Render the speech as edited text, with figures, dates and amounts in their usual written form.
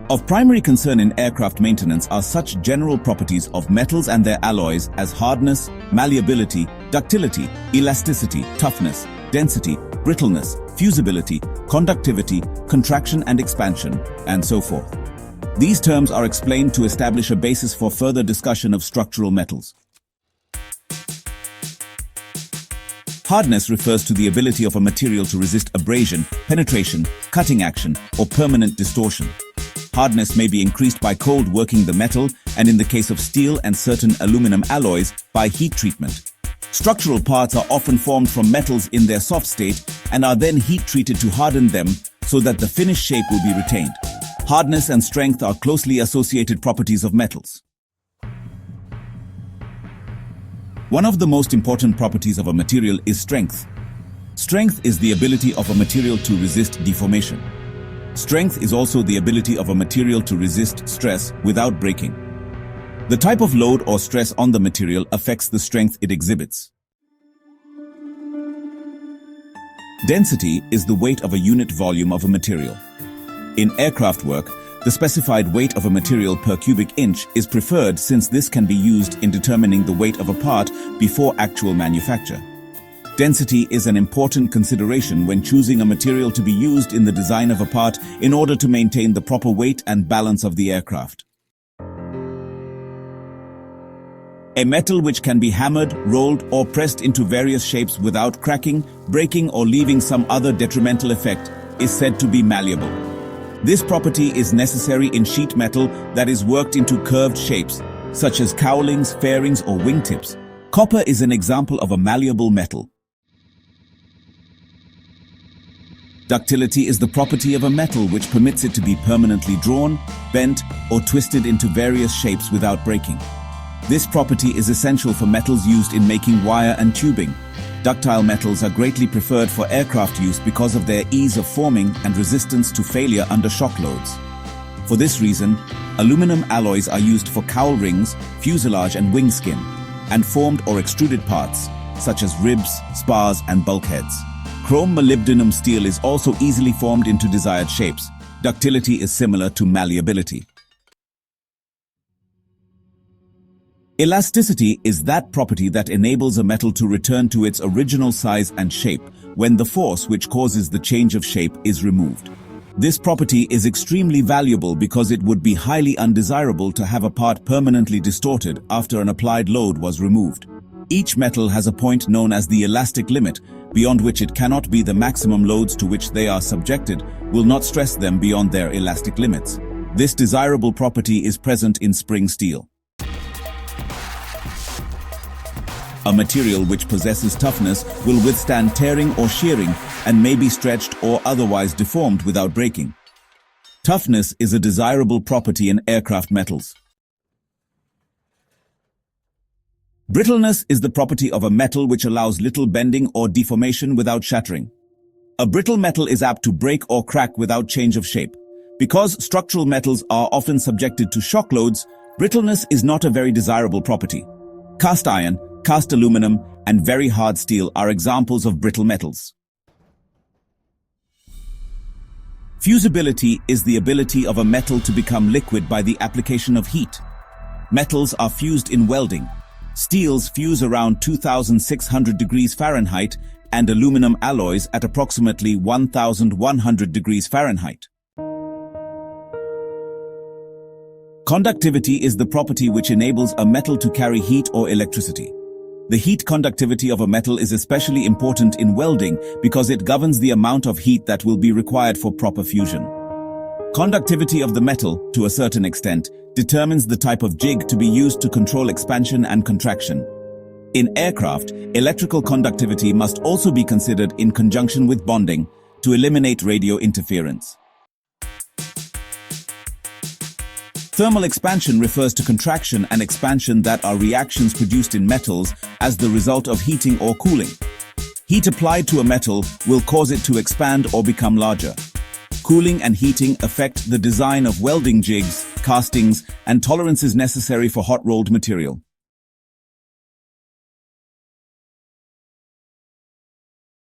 Of primary concern in aircraft maintenance are such general properties of metals and their alloys as hardness, malleability, ductility, elasticity, toughness, density, brittleness, fusibility, conductivity, contraction and expansion, and so forth. These terms are explained to establish a basis for further discussion of structural metals. Hardness refers to the ability of a material to resist abrasion, penetration, cutting action, or permanent distortion. Hardness may be increased by cold working the metal, and in the case of steel and certain aluminum alloys, by heat treatment. Structural parts are often formed from metals in their soft state and are then heat treated to harden them so that the finished shape will be retained. Hardness and strength are closely associated properties of metals. One of the most important properties of a material is strength. Strength is the ability of a material to resist deformation. Strength is also the ability of a material to resist stress without breaking. The type of load or stress on the material affects the strength it exhibits. Density is the weight of a unit volume of a material. In aircraft work, the specified weight of a material per cubic inch is preferred since this can be used in determining the weight of a part before actual manufacture. Density is an important consideration when choosing a material to be used in the design of a part in order to maintain the proper weight and balance of the aircraft. A metal which can be hammered, rolled, or pressed into various shapes without cracking, breaking, or leaving some other detrimental effect is said to be malleable. This property is necessary in sheet metal that is worked into curved shapes, such as cowlings, fairings, or wingtips. Copper is an example of a malleable metal. Ductility is the property of a metal which permits it to be permanently drawn, bent, or twisted into various shapes without breaking. This property is essential for metals used in making wire and tubing. Ductile metals are greatly preferred for aircraft use because of their ease of forming and resistance to failure under shock loads. For this reason, aluminum alloys are used for cowl rings, fuselage and wing skin, and formed or extruded parts, such as ribs, spars, and bulkheads. Chrome molybdenum steel is also easily formed into desired shapes. Ductility is similar to malleability. Elasticity is that property that enables a metal to return to its original size and shape when the force which causes the change of shape is removed. This property is extremely valuable because it would be highly undesirable to have a part permanently distorted after an applied load was removed. Each metal has a point known as the elastic limit, beyond which it cannot be the maximum loads to which they are subjected will not stress them beyond their elastic limits. This desirable property is present in spring steel. A material which possesses toughness will withstand tearing or shearing and may be stretched or otherwise deformed without breaking. Toughness is a desirable property in aircraft metals. Brittleness is the property of a metal which allows little bending or deformation without shattering. A brittle metal is apt to break or crack without change of shape. Because structural metals are often subjected to shock loads, brittleness is not a very desirable property. Cast iron, cast aluminum, and very hard steel are examples of brittle metals. Fusibility is the ability of a metal to become liquid by the application of heat. Metals are fused in welding. Steels fuse around 2,600 degrees Fahrenheit and aluminum alloys at approximately 1,100 degrees Fahrenheit. Conductivity is the property which enables a metal to carry heat or electricity. The heat conductivity of a metal is especially important in welding because it governs the amount of heat that will be required for proper fusion. Conductivity of the metal, to a certain extent, determines the type of jig to be used to control expansion and contraction. In aircraft, electrical conductivity must also be considered in conjunction with bonding to eliminate radio interference. Thermal expansion refers to contraction and expansion that are reactions produced in metals as the result of heating or cooling. Heat applied to a metal will cause it to expand or become larger. Cooling and heating affect the design of welding jigs, castings, and tolerances necessary for hot-rolled material.